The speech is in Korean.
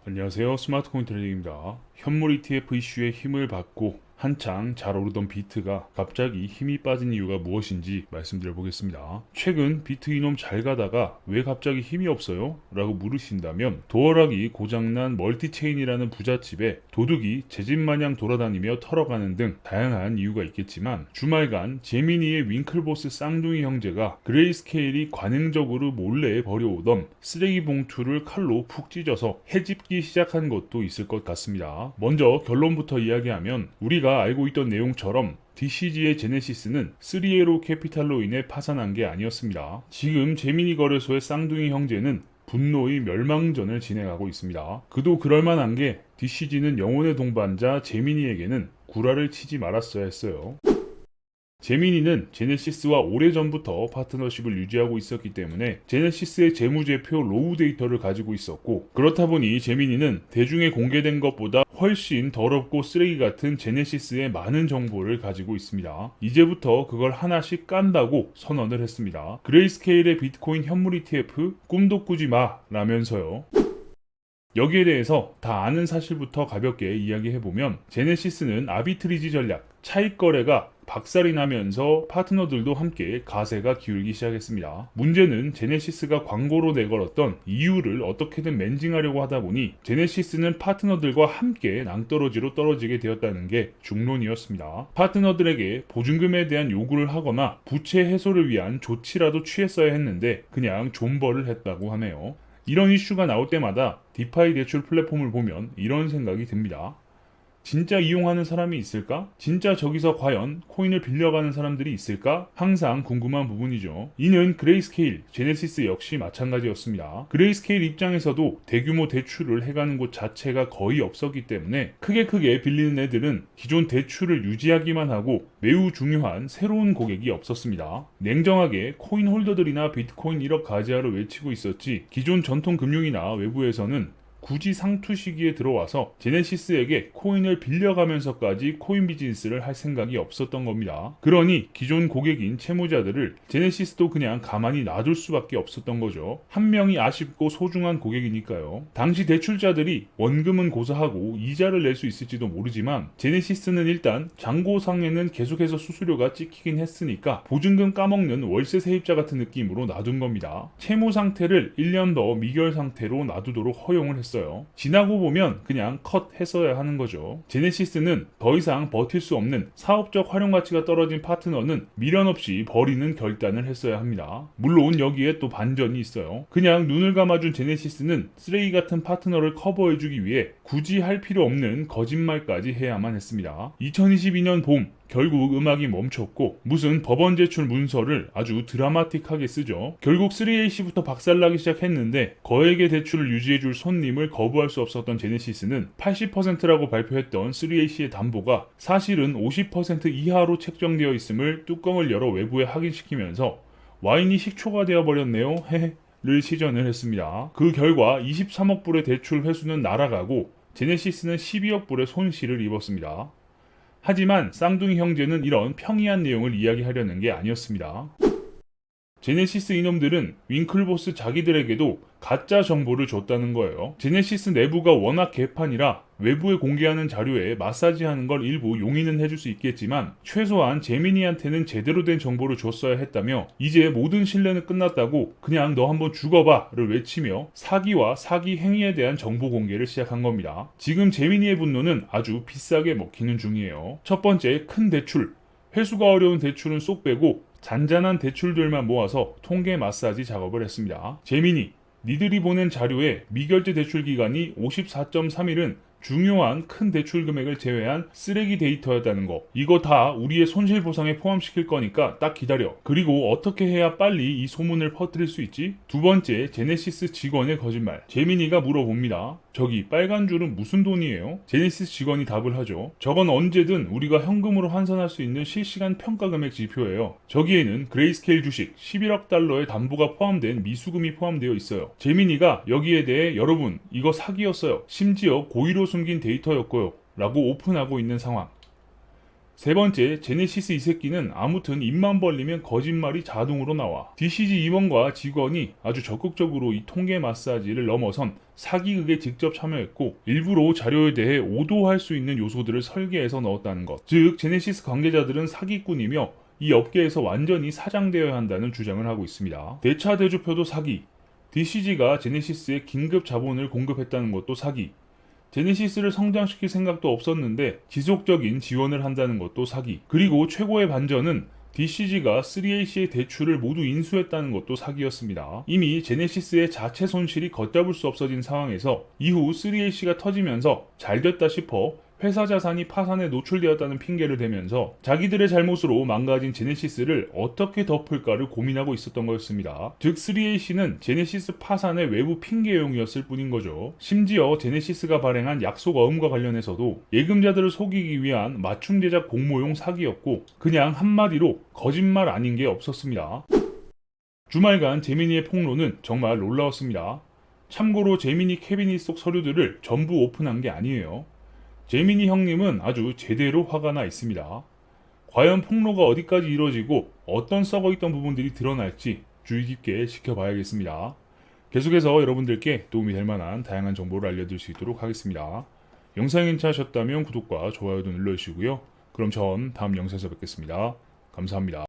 안녕하세요. 스마트코인 트레이딩입니다. 현물 ETF 이슈에 힘을 받고 한창 잘 오르던 비트가 갑자기 힘이 빠진 이유가 무엇인지 말씀드려 보겠습니다. 최근 비트 이놈 잘 가다가 왜 갑자기 힘이 없어요? 라고 물으신다면 도어락이 고장난 멀티체인이라는 부잣집에 도둑이 제 집 마냥 돌아다니며 털어가는 등 다양한 이유가 있겠지만 주말간 제미니의 윙클보스 쌍둥이 형제가 그레이스케일이 관행적으로 몰래 버려오던 쓰레기 봉투를 칼로 푹 찢어서 헤집기 시작한 것도 있을 것 같습니다. 먼저 결론부터 이야기하면 우리가 알고 있던 내용처럼 DCG의 제네시스는 3에로 캐피탈로 인해 파산한 게 아니었습니다. 지금 제미니 거래소의 쌍둥이 형제는 분노의 멸망전을 진행하고 있습니다. 그도 그럴만한 게 DCG는 영혼의 동반자 제미니에게는 구라를 치지 말았어야 했어요. 제미니는 제네시스와 오래전부터 파트너십을 유지하고 있었기 때문에 제네시스의 재무제표 로우 데이터를 가지고 있었고, 그렇다 보니 제미니는 대중에 공개된 것보다 훨씬 더럽고 쓰레기 같은 제네시스의 많은 정보를 가지고 있습니다. 이제부터 그걸 하나씩 깐다고 선언을 했습니다. 그레이스케일의 비트코인 현물 ETF 꿈도 꾸지 마 라면서요. 여기에 대해서 다 아는 사실부터 가볍게 이야기해보면 제네시스는 아비트리지 전략, 차익 거래가 박살이 나면서 파트너들도 함께 가세가 기울기 시작했습니다. 문제는 제네시스가 광고로 내걸었던 이유를 어떻게든 맨징하려고 하다 보니 제네시스는 파트너들과 함께 낭떠러지로 떨어지게 되었다는 게 중론이었습니다. 파트너들에게 보증금에 대한 요구를 하거나 부채 해소를 위한 조치라도 취했어야 했는데 그냥 존버를 했다고 하네요. 이런 이슈가 나올 때마다 디파이 대출 플랫폼을 보면 이런 생각이 듭니다. 진짜 이용하는 사람이 있을까? 진짜 저기서 과연 코인을 빌려가는 사람들이 있을까? 항상 궁금한 부분이죠. 이는 그레이스케일, 제네시스 역시 마찬가지였습니다. 그레이스케일 입장에서도 대규모 대출을 해가는 곳 자체가 거의 없었기 때문에 크게 빌리는 애들은 기존 대출을 유지하기만 하고 매우 중요한 새로운 고객이 없었습니다. 냉정하게 코인 홀더들이나 비트코인 1억 가지하를 외치고 있었지 기존 전통 금융이나 외부에서는 굳이 상투 시기에 들어와서 제네시스에게 코인을 빌려가면서까지 코인 비즈니스를 할 생각이 없었던 겁니다. 그러니 기존 고객인 채무자들을 제네시스도 그냥 가만히 놔둘 수밖에 없었던 거죠. 한 명이 아쉽고 소중한 고객이니까요. 당시 대출자들이 원금은 고사하고 이자를 낼 수 있을지도 모르지만 제네시스는 일단 잔고상에는 계속해서 수수료가 찍히긴 했으니까 보증금 까먹는 월세 세입자 같은 느낌으로 놔둔 겁니다. 채무 상태를 1년 더 미결 상태로 놔두도록 허용을 했습니다. 지나고 보면 그냥 컷 했어야 하는 거죠. 제네시스는 더 이상 버틸 수 없는 사업적 활용 가치가 떨어진 파트너는 미련 없이 버리는 결단을 했어야 합니다. 물론 여기에 또 반전이 있어요. 그냥 눈을 감아준 제네시스는 쓰레기 같은 파트너를 커버해주기 위해 굳이 할 필요 없는 거짓말까지 해야만 했습니다. 2022년 봄 결국 음악이 멈췄고 무슨 법원 제출 문서를 아주 드라마틱하게 쓰죠. 결국 3AC부터 박살나기 시작했는데 거액의 대출을 유지해줄 손님을 거부할 수 없었던 제네시스는 80%라고 발표했던 3AC의 담보가 사실은 50% 이하로 책정되어 있음을 뚜껑을 열어 외부에 확인시키면서 와인이 식초가 되어버렸네요. 헤헤를 시전을 했습니다. 그 결과 23억 불의 대출 회수는 날아가고 제네시스는 12억 불의 손실을 입었습니다. 하지만 쌍둥이 형제는 이런 평이한 내용을 이야기하려는 게 아니었습니다. 제네시스 이놈들은 윙클보스 자기들에게도 가짜 정보를 줬다는 거예요. 제네시스 내부가 워낙 개판이라 외부에 공개하는 자료에 마사지하는 걸 일부 용인은 해줄 수 있겠지만 최소한 제미니한테는 제대로 된 정보를 줬어야 했다며 이제 모든 신뢰는 끝났다고 그냥 너 한번 죽어봐를 외치며 사기와 사기 행위에 대한 정보 공개를 시작한 겁니다. 지금 제미니의 분노는 아주 비싸게 먹히는 중이에요. 첫 번째, 큰 대출. 회수가 어려운 대출은 쏙 빼고 잔잔한 대출들만 모아서 통계 마사지 작업을 했습니다. 제미니, 니들이 보낸 자료에 미결제 대출 기간이 54.3일은 중요한 큰 대출 금액을 제외한 쓰레기 데이터였다는 거. 이거 다 우리의 손실 보상에 포함시킬 거니까 딱 기다려. 그리고 어떻게 해야 빨리 이 소문을 퍼뜨릴 수 있지? 두 번째, 제네시스 직원의 거짓말. 제미니가 물어봅니다. 저기 빨간 줄은 무슨 돈이에요? 제네시스 직원이 답을 하죠. 저건 언제든 우리가 현금으로 환산할 수 있는 실시간 평가 금액 지표예요. 저기에는 그레이스케일 주식 11억 달러의 담보가 포함된 미수금이 포함되어 있어요. 제미니가 여기에 대해 여러분 이거 사기였어요. 심지어 고의로 숨긴 데이터였고요. 라고 오픈하고 있는 상황. 세 번째, 제네시스 이 새끼는 아무튼 입만 벌리면 거짓말이 자동으로 나와. DCG 임원과 직원이 아주 적극적으로 이 통계 마사지를 넘어선 사기극에 직접 참여했고 일부러 자료에 대해 오도할 수 있는 요소들을 설계해서 넣었다는 것. 즉 제네시스 관계자들은 사기꾼이며 이 업계에서 완전히 사장되어야 한다는 주장을 하고 있습니다. 대차 대조표도 사기, DCG가 제네시스에 긴급 자본을 공급했다는 것도 사기, 제네시스를 성장시킬 생각도 없었는데 지속적인 지원을 한다는 것도 사기, 그리고 최고의 반전은 DCG가 3AC의 대출을 모두 인수했다는 것도 사기였습니다. 이미 제네시스의 자체 손실이 걷잡을 수 없어진 상황에서 이후 3AC가 터지면서 잘됐다 싶어 회사 자산이 파산에 노출되었다는 핑계를 대면서 자기들의 잘못으로 망가진 제네시스를 어떻게 덮을까를 고민하고 있었던 거였습니다. 즉 3AC는 제네시스 파산의 외부 핑계용이었을 뿐인 거죠. 심지어 제네시스가 발행한 약속 어음과 관련해서도 예금자들을 속이기 위한 맞춤 제작 공모용 사기였고 그냥 한마디로 거짓말 아닌 게 없었습니다. 주말간 제미니의 폭로는 정말 놀라웠습니다. 참고로 제미니 캐비닛 속 서류들을 전부 오픈한 게 아니에요. 제미니 형님은 아주 제대로 화가 나 있습니다. 과연 폭로가 어디까지 이루어지고 어떤 썩어있던 부분들이 드러날지 주의 깊게 지켜봐야겠습니다. 계속해서 여러분들께 도움이 될 만한 다양한 정보를 알려드릴 수 있도록 하겠습니다. 영상이 괜찮으셨다면 구독과 좋아요도 눌러주시고요. 그럼 전 다음 영상에서 뵙겠습니다. 감사합니다.